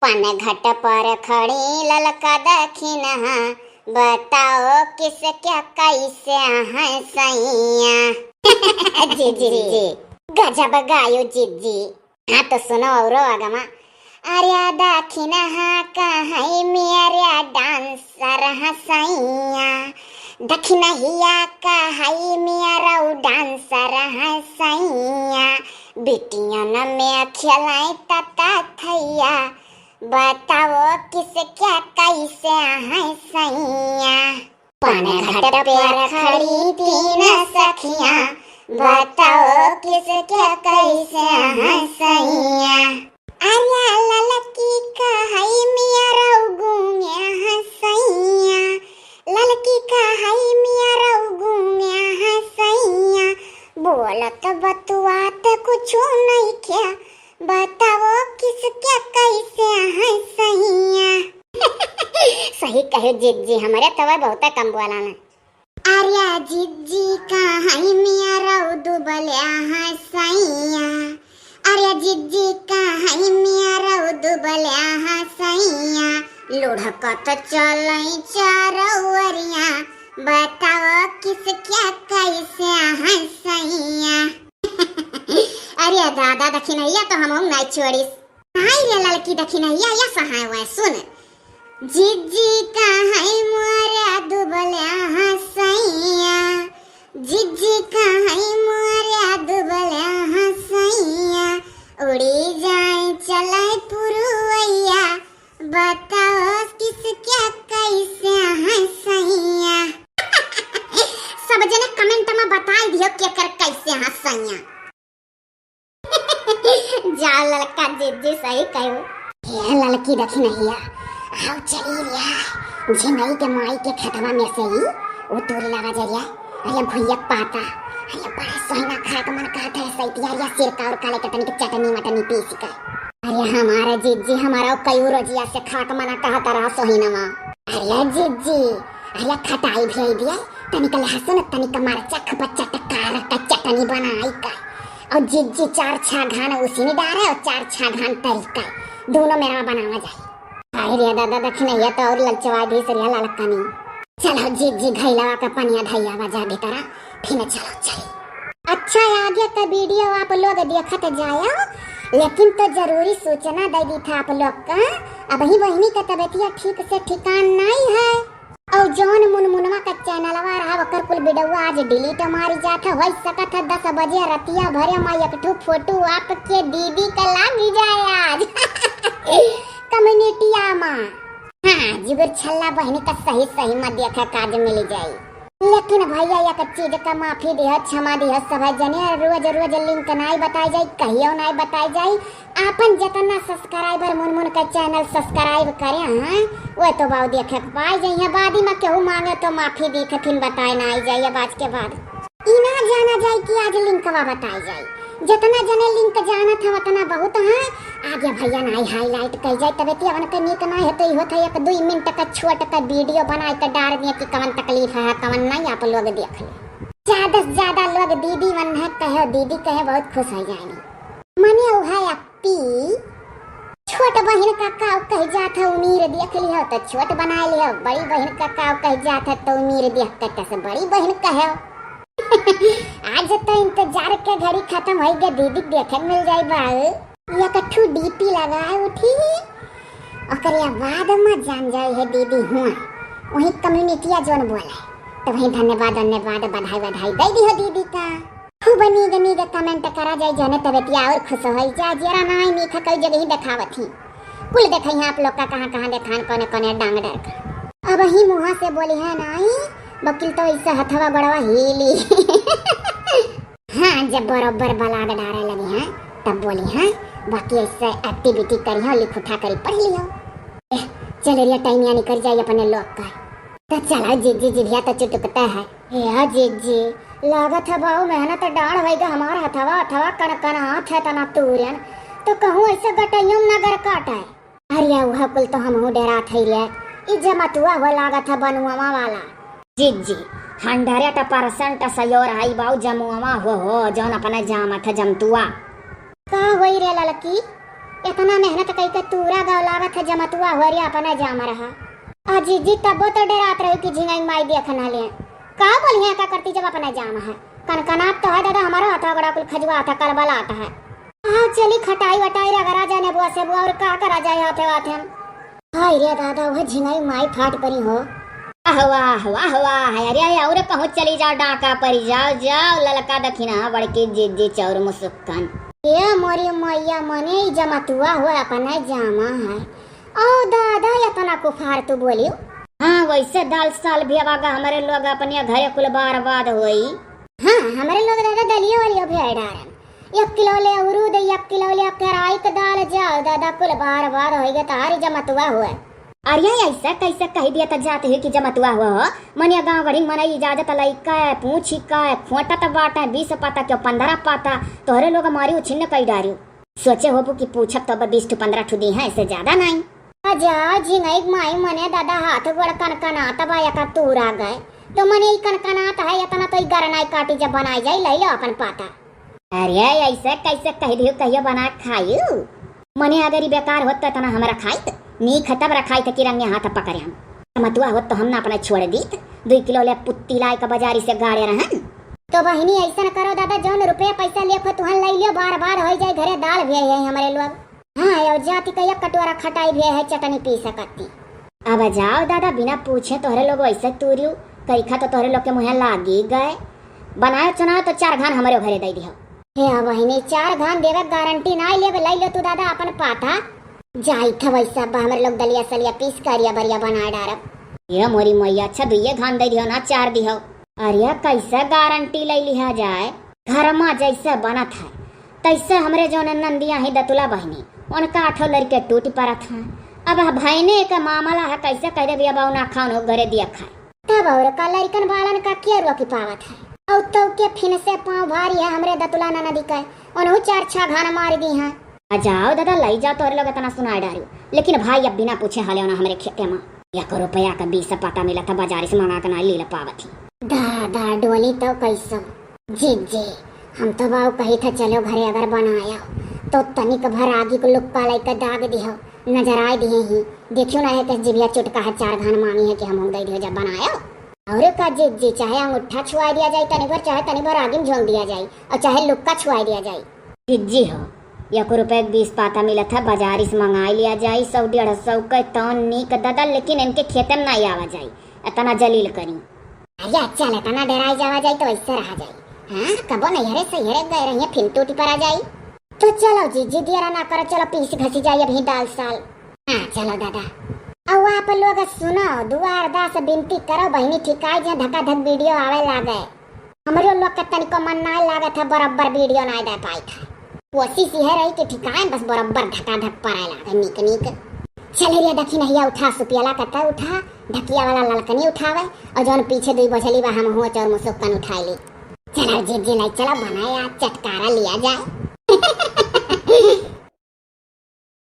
पनघट पर खड़ी ललका दखिनहा, बताओ किस क्या कैसे हैं सैया। जी जी जी गजब गायो जीजी। हाँ तो सुनो और आगमा। अरे दखिनहा कहीं मेरा डांसर हसैया, दखिनहिया कहीं मेरा डांसर हसैया, बिटियन में खिलाए तता थैया, बताओ किस क्या कैसे हैं सैया। पनघट पर खड़ी तीन सखिया, बताओ किस क्या कैसे हैं सैया। अरे ललकी कहाई मेरा गुमिया हसैया, ललकी कहाई मेरा गुमिया हसैया, बोलत बतुआत कुछ नहीं क्या, बताओ किस क्या कैसे हैं सैया। सही कहे जीजी, हमारे तवा बहुत कम बोला ना। अरे जीजी कहाई मेरा दुबलिया हसैया, अरे जीजी कहाई मेरा दुबलिया हसैया, लुढ़कत चलई चारवरिया, बताओ किस क्या कैसे हैं सैया। अरे दादा दखिनैया तो हम नहीं छोड़ी, हाय रे लड़की दखिनैया या सहाय हुआ सुन। जीजी कहाई मोरा दुबलिया हसैया, जीजी कहाई मोरा दुबलिया हसैया, उड़ी जाए चले पुरुवैया, बताओ किस क्या कैसे हैं सैया। सब जने कमेंट में बता दियो क्या कर कैसे हैं सैया। जा लड़का जीजी सही कहो। ये लड़की देखी नहीं है, आओ चली रिया झिमई के माई के खतवा में से ही वो तोरी लगा जरिया। अरे भैया पाता, अरे बड़ा सोना खा के मन कहता है सैतिया सिर का और काले के तनिक चटनी मटनी पीस के। अरे हमारे जीजी हमारा कई रोजिया से खा के मना कहता रहा सोहिनमा। अरे जीजी अरे खटाई भी दिया, तनिक लहसुन तनिक मरचा खपच्चा टकार का चटनी बनाई का, और जीजी 4-6 घान उसी में डाले और 4-6 घान तरीका दोनों मेरा बनावा जाए। अरे दादा दखिनैया तो और ललचवा दी सरिया ललका नहीं। चलो जीजी घैलावा का पनिया धैया बजा बेतरा फिर चलो चली। अच्छा आगे का वीडियो आप लोग देखत जाया, लेकिन तो जरूरी सूचना दे दी था आप लोग का, अब ही बहनी का तबीयत ठीक से ठिकान नहीं है, और जौन मुनमुनवा का चैनलवा रहा वकर कुल वीडियो आज डिलीट मारी जाता हो सकत है 10 बजे रतिया भरे में एक ठो फोटो आपके दीदी का लागी जाए आज कम्युनिटी आमा। हाँ जिगर छल्ला बहनी का सही सही में देखा काज मिल जाए, लेकिन भैया एक चीज का माफी दिया क्षमा दिया सब जने रोज रोज लिंक नहीं बताई जाए, कहियो नहीं बताई जाए। आपन जितना सब्सक्राइबर मुनमुन का चैनल सब्सक्राइब करे हैं वो तो बाव देखे पाई जाइए, बादी में केहू मांगे तो माफी दी के फिर बताए ना आई जाइए बाज के बाद इना जाना जाए कि आज लिंकवा बताई जाए। जितना जने लिंक जाना था उतना बहुत है, आगे भैया नहीं हाईलाइट कर जाए तबे तिवन के नीक नहीं है तो होता है 1-2 मिनट का छोटा का वीडियो बना के डाल दिए कि कवन तकलीफ है कवन नहीं, आप लोग देख ले। ज्यादा से ज्यादा लोग दीदी मन है कहे दीदी कहे बहुत खुश हो जाएंगे। मने है अपी छोट बहन का काव कह जात है उमीर देख लियो तो छोट बना लियो, बड़ी बहन का काव कह जात है तो उमीर देख के कैसे बड़ी बहन कहे। आज तो इंतजार के घड़ी खत्म हो गया, दीदी देखे मिल जाए बाऊ या कठू डीपी लगाए उठी और बाद में जान जाए है दीदी हुआ वही कम्युनिटिया जोन बोला तो वही धन्यवाद बधाई बधाई दे दी हो दीदी का। खूब नीग नीग कमेंट करा जाए जने तबेतिया और खुश हो जा जरा नहीं मीठा कई जगह ही दिखावत ही कुल देखई आप लोग का कहां कहां देखान कोने कोने डांग डर का। अब ही मुंह से बोली है नहीं वकील तो ऐसा हथवा बड़वा हिली। हाँ जब बराबर बलाद डारे लगी हैं तब बोली हैं बाकी ऐसे एक्टिविटी करी हो लिख उठा करी पढ़ लियो। चलो रिया टाइम या निकल जाए अपने लोग का तो चला जीजी जिभिया तो चुटकता है। हे जीजी लागत है बहु मेहनत डाढ़ भई हमारा हथवा हथवा कण कण हाथ है तना तूरन तो कहूँ ऐसे गटैयम नगर काट है। अरे वह कुल तो हम हूँ डेरा थे रे ई जमतुआ हो लागत है बनुआ वाला जीजी 100% सयोर हाई बाऊ जमुआ हो जौन अपने जामत है जमतुआ का होई रे लड़की इतना मेहनत कई के तूरा गौलावत है जमतुआ हुआ अपना जाम रहा। अजी जी तब तो डरात रही कि झिंगाई माई देखना ले का बोलिए का करती जब अपना जाम है। कनकनात तो है दादा हमारा हाथा बड़ा कुल खजवा था कलबल आता है। हाँ चली खटाई वटाई रगड़ा जाने बुआ से बुआ और का करा जाए हाथे हाथे हम। हाय रे दादा वह झिंगाई माई फाट परी हो। वाह वाह वाह अरे और पहुंच चली जाओ डाका परी जाओ जाओ ललका दखिना बड़के जी चौर मुसुक्कन ये मोरी मैया मने जमतुआ हुआ अपना जामा है। ओ दादा इतना कुफार तू बोलियो। हाँ वैसे दाल साल भी आवागा हमारे लोग अपने घरे कुल बर्बाद हुई। हाँ हमारे लोग दादा दलिया वाली भी डारन 1 किलो ले उरूद 1 किलो ले कराई के दाल जाओ दादा कुल बर्बाद हो गया तारी जमतुआ हुआ। अरे ऐसा कैसे कह दिया तो जाते है कि जमतुआ हुआ हो मनिया गाँव गढ़ी मन इजाजत लैका पूछी का खोटा तो बाटा 20 पाता क्यों 15 पाता तोहरे लोग हमारी उछिन्न कई डारियो सोचे हो कि पूछब तो 20 to 15 दी है ऐसे ज्यादा नहीं। अजा झिंगाई माई मने दादा हाथ गोड़ कनकनाता बाया का तूर आ गए तो मने कनकनाता है इतना तो गरनाई काटी जब बनाई जाए ले लो अपन पाता। अरे ऐसे कैसे कह दियो कहियो बना खायू मने अगर बेकार होता तो इतना हमारा खाई नी खतब रखाई थे किरंगे हाथ पकड़े हम मतुआ हो तो हम ना अपना छोड़ दी 2 किलो ले पुत्ती लाई का बाजारी से गाड़े रहन। तो बहनी ऐसा न करो दादा जौन रुपया पैसा लेखो तुहन ले लियो बार बार हो जाए घरे दाल भी है हमारे लोग। हाँ और जाति का 1 कटोरा खटाई भी है चटनी पी सकती। अब जाओ दादा बिना पूछे तोहरे लोग ऐसे तूरियो कई खा तो तोहरे लोग के मुँह लागी गए बनाए चुनाव तो 4 घान हमारे घरे दे दियो। हे बहनी 4 घान देवे गारंटी ना ले लो तू दादा अपन पाता जाई था वैसा हमारे लोग दलिया सलिया पीस करिया बरिया बना डारब। ये मोरी मैया अच्छा 2 घान दे दियो ना 4 दियो। अरे कैसे गारंटी ले लिया जाए घर में जैसे बनत है तैसे हमरे जो नंदिया ही दतुला बहनी उनका 8 लड़के टूट पड़त है। अब भाईने का मामला है कैसे कह दे अब ना खाओ घरे दिया खाए तब और का लड़कन बालन का क्या रोकी पावत है और तो के फिन से पाँव भारी है हमरे दतुला नदी का उन्हों 4-6 घान मार दी है। जाओ दादा लाई जाओ तो लोग इतना सुनाई डारियो लेकिन भाई अब बिना पूछे हाले ना हमारे खेते में 1 रुपया का 20 पता मिला था बाजार से मंगा के ना ले पावत ही। दादा डोली तो कैसो जी जी हम तो बाऊ कही था चलो घरे अगर बनाया तो तनिक भर आगे को लुक्का लाई का दाग दियो नजर आए दिए ही देखियो ना है कि जिबिया चुटका है 4 घान मांगी है कि हम दे दियो जब बनाया और का जी जी चाहे अंगूठा छुआ दिया जाए तनी भर चाहे तनी भर आगे में झोंक दिया जाए और चाहे लुक्का छुआ दिया जाए जी हो 1 रुपया 20 पाता मिला था बाजारी से मंगा लिया जाए 100-150 का तो नीक दादा लेकिन इनके खेते में नहीं आवा जाए इतना जलील करी। अरे चल इतना डराई जावा जाए तो ऐसे रहा जाए। हाँ कबो नहीं हरे से हरे गए रही फिर टूटी पर आ जाए तो चलो जी जी दिया ना करो चलो पीस घसी जाए अभी दाल साल। हाँ चलो दादा अब आप लोग सुनो दुआर दास विनती करो बहनी ठिकाई जहाँ धक्का धक वीडियो आवे लागे हमारे लोग का तनिको मन ना लागे था बराबर वीडियो ना दे पाई था कोशिश यह रही कि ठिकाए बस बराबर धक्का धक पर लागे निक निक चले रे दखी नहीं उठा सुपियाला कता उठा ढकिया वाला ललकनी उठावे और जौन पीछे 2 बछली बा हम हुआ चोर मुसुक्कन उठाई ली चलो जी जी लाई चलो बनाया चटकारा लिया जाए।